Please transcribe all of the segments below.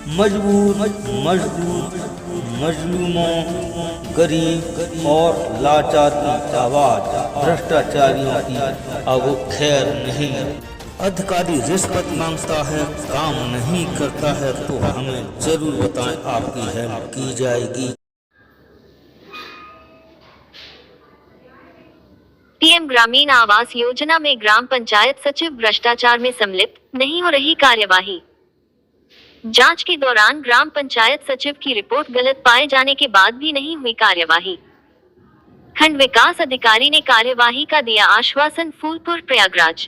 मजबूर, मजदूर, मजलूमों, गरीब और लाचार की आवाज भ्रष्टाचारियों की अब खैर नहीं। अधिकारी रिश्वत मांगता है, काम नहीं करता है तो हमें जरूर बताएं, आपकी हेल्प की जाएगी। पीएम ग्रामीण आवास योजना में ग्राम पंचायत सचिव भ्रष्टाचार में सम्मिलित, नहीं हो रही कार्यवाही। जांच के दौरान ग्राम पंचायत सचिव की रिपोर्ट गलत पाए जाने के बाद भी नहीं हुई कार्यवाही। खंड विकास अधिकारी ने कार्यवाही का दिया आश्वासन। फूलपुर प्रयागराज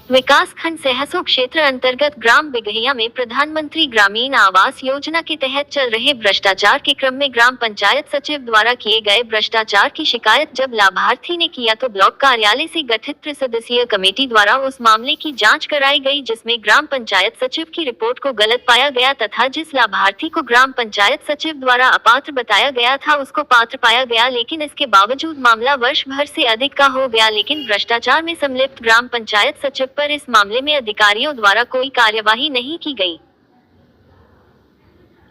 विकास खंड सहसो क्षेत्र अंतर्गत ग्राम बिगहिया में प्रधानमंत्री ग्रामीण आवास योजना के तहत चल रहे भ्रष्टाचार के क्रम में ग्राम पंचायत सचिव द्वारा किए गए भ्रष्टाचार की शिकायत जब लाभार्थी ने किया तो ब्लॉक कार्यालय से गठित त्रिसदस्यीय कमेटी द्वारा उस मामले की जांच कराई गई, जिसमें ग्राम पंचायत सचिव की रिपोर्ट को गलत पाया गया तथा जिस लाभार्थी को ग्राम पंचायत सचिव द्वारा अपात्र बताया गया था उसको पात्र पाया गया, लेकिन इसके बावजूद मामला वर्ष भर से अधिक का हो गया। लेकिन भ्रष्टाचार में सम्मिलित ग्राम पंचायत सचिव पर इस मामले में अधिकारियों द्वारा कोई कार्यवाही नहीं की गई।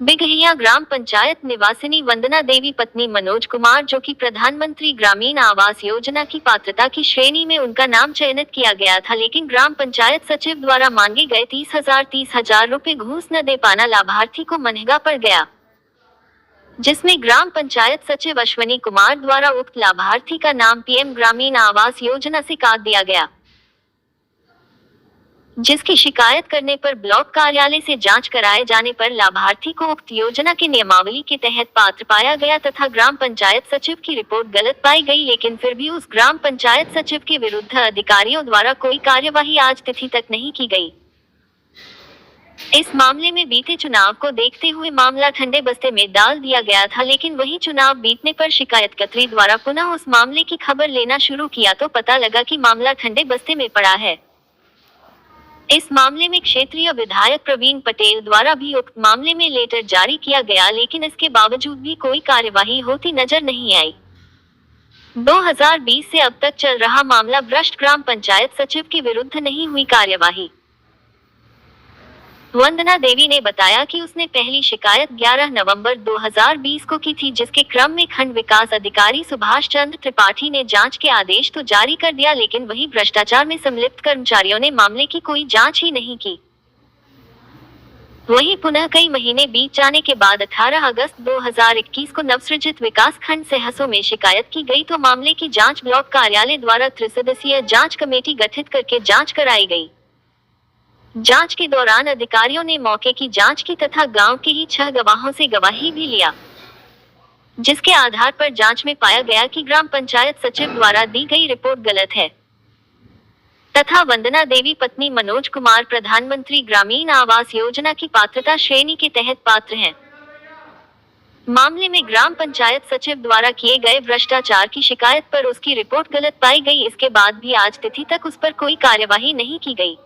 बिगहिया ग्राम पंचायत निवासिनी वंदना देवी पत्नी मनोज कुमार, जो कि प्रधानमंत्री ग्रामीण आवास योजना की पात्रता की श्रेणी में उनका नाम चयनित किया गया था, लेकिन ग्राम पंचायत सचिव द्वारा मांगे गए 30,000 रुपए घूस न दे पाना लाभार्थी को महंगा पड़ गया, जिसमें ग्राम पंचायत सचिव अश्विनी कुमार द्वारा उक्त लाभार्थी का नाम पीएम ग्रामीण आवास योजना से काट दिया गया, जिसकी शिकायत करने पर ब्लॉक कार्यालय से जांच कराए जाने पर लाभार्थी को उक्त योजना के नियमावली के तहत पात्र पाया गया तथा ग्राम पंचायत सचिव की रिपोर्ट गलत पाई गई, लेकिन फिर भी उस ग्राम पंचायत सचिव के विरुद्ध अधिकारियों द्वारा कोई कार्यवाही आज तिथि तक नहीं की गई। इस मामले में बीते चुनाव को देखते हुए मामला ठंडे बस्ते में डाल दिया गया था, लेकिन वही चुनाव बीतने पर शिकायतकर्ता द्वारा पुनः उस मामले की खबर लेना शुरू किया तो पता लगा कि मामला ठंडे बस्ते में पड़ा है। इस मामले में क्षेत्रीय विधायक प्रवीण पटेल द्वारा भी उक्त मामले में लेटर जारी किया गया, लेकिन इसके बावजूद भी कोई कार्यवाही होती नजर नहीं आई। 2020 से अब तक चल रहा मामला भ्रष्ट ग्राम पंचायत सचिव के विरुद्ध नहीं हुई कार्यवाही। वंदना देवी ने बताया कि उसने पहली शिकायत 11 नवंबर 2020 को की थी, जिसके क्रम में खंड विकास अधिकारी सुभाष चंद्र त्रिपाठी ने जांच के आदेश तो जारी कर दिया, लेकिन वही भ्रष्टाचार में सम्मिलित कर्मचारियों ने मामले की कोई जांच ही नहीं की। वहीं पुनः कई महीने बीत जाने के बाद 18 अगस्त 2021 को नवसृजित विकास खंड सहसो में शिकायत की गई तो मामले की जांच ब्लॉक कार्यालय द्वारा त्रिसदस्यीय जांच कमेटी गठित करके जांच कराई गई। जांच के दौरान अधिकारियों ने मौके की जांच की तथा गांव के ही 6 गवाहों से गवाही भी लिया, जिसके आधार पर जांच में पाया गया कि ग्राम पंचायत सचिव द्वारा दी गई रिपोर्ट गलत है तथा वंदना देवी पत्नी मनोज कुमार प्रधानमंत्री ग्रामीण आवास योजना की पात्रता श्रेणी के तहत पात्र हैं। मामले में ग्राम पंचायत सचिव द्वारा किए गए भ्रष्टाचार की शिकायत पर उसकी रिपोर्ट गलत पाई गई, इसके बाद भी आज तिथि तक उस पर कोई कार्यवाही नहीं की गई।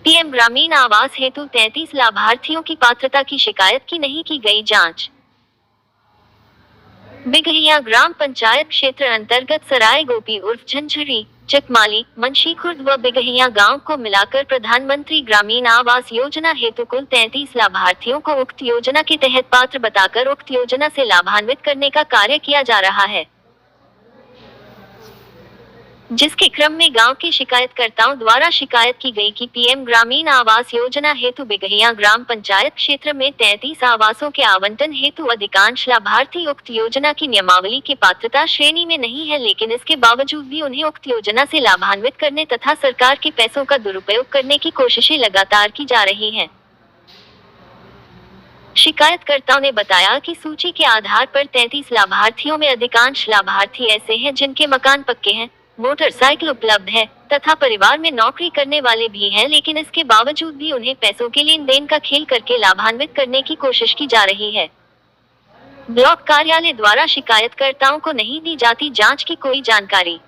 पीएम ग्रामीण आवास हेतु 33 लाभार्थियों की पात्रता की शिकायत की नहीं की गई जांच। बिगहिया ग्राम पंचायत क्षेत्र अंतर्गत सराय गोपी उर्फ झंझरी, चकमाली, मंशी खुर्द व बिगहिया गांव को मिलाकर प्रधानमंत्री ग्रामीण आवास योजना हेतु कुल 33 लाभार्थियों को उक्त योजना के तहत पात्र बताकर उक्त योजना से लाभान्वित करने का कार्य किया जा रहा है, जिसके क्रम में गांव के शिकायतकर्ताओं द्वारा शिकायत की गई कि पीएम ग्रामीण आवास योजना हेतु बिगहिया ग्राम पंचायत क्षेत्र में 33 आवासों के आवंटन हेतु अधिकांश लाभार्थी उक्त योजना की नियमावली के पात्रता श्रेणी में नहीं है, लेकिन इसके बावजूद भी उन्हें उक्त योजना से लाभान्वित करने तथा सरकार के पैसों का दुरुपयोग करने की कोशिशें लगातार की जा रही हैं। शिकायतकर्ताओं ने बताया कि सूची के आधार पर 33 लाभार्थियों में अधिकांश लाभार्थी ऐसे हैं जिनके मकान पक्के हैं, मोटरसाइकिल उपलब्ध है तथा परिवार में नौकरी करने वाले भी हैं, लेकिन इसके बावजूद भी उन्हें पैसों के लेन देन का खेल करके लाभान्वित करने की कोशिश की जा रही है। ब्लॉक कार्यालय द्वारा शिकायतकर्ताओं को नहीं दी जाती जांच की कोई जानकारी।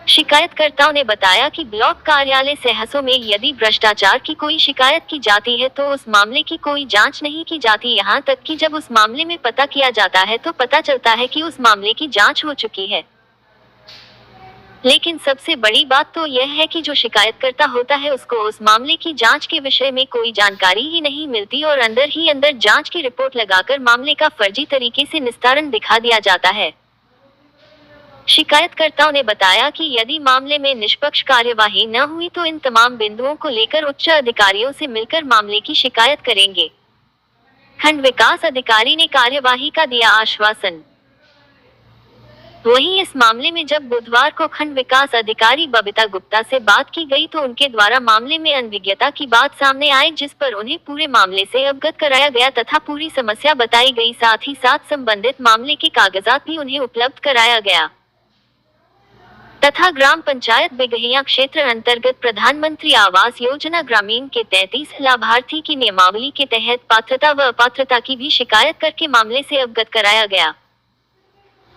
शिकायतकर्ताओं ने बताया कि ब्लॉक कार्यालय सहसो में यदि भ्रष्टाचार की कोई शिकायत की जाती है तो उस मामले की कोई जांच नहीं की जाती, यहाँ तक कि जब उस मामले में पता किया जाता है तो पता चलता है कि उस मामले की जांच हो चुकी है। लेकिन सबसे बड़ी बात तो यह है कि जो शिकायतकर्ता होता है उसको उस मामले की जांच के विषय में कोई जानकारी ही नहीं मिलती और अंदर ही अंदर जांच की रिपोर्ट लगाकर मामले का फर्जी तरीके से निस्तारण दिखा दिया जाता है। शिकायतकर्ताओं ने बताया कि यदि मामले में निष्पक्ष कार्यवाही न हुई तो इन तमाम बिंदुओं को लेकर उच्च अधिकारियों से मिलकर मामले की शिकायत करेंगे। खंड विकास अधिकारी ने कार्यवाही का दिया आश्वासन। वहीं इस मामले में जब बुधवार को खंड विकास अधिकारी बबीता गुप्ता से बात की गई तो उनके द्वारा मामले में अनभिज्ञता की बात सामने आई, जिस पर उन्हें पूरे मामले से अवगत कराया गया तथा पूरी समस्या बताई गई। साथ ही साथ संबंधित मामले के कागजात भी उन्हें उपलब्ध कराया गया तथा ग्राम पंचायत बिगहिया क्षेत्र अंतर्गत प्रधानमंत्री आवास योजना ग्रामीण के 33 लाभार्थी की नियमावली के तहत पात्रता व अपात्रता की भी शिकायत करके मामले से अवगत कराया गया,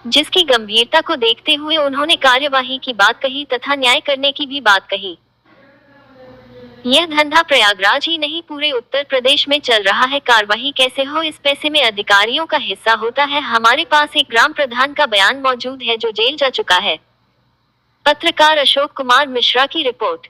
जिसकी गंभीरता को देखते हुए उन्होंने कार्यवाही की बात कही तथा न्याय करने की भी बात कही। यह धंधा प्रयागराज ही नहीं पूरे उत्तर प्रदेश में चल रहा है। कार्यवाही कैसे हो इस पैसे में अधिकारियों का हिस्सा होता है। हमारे पास एक ग्राम प्रधान का बयान मौजूद है जो जेल जा चुका है। पत्रकार अशोक कुमार मिश्रा की रिपोर्ट।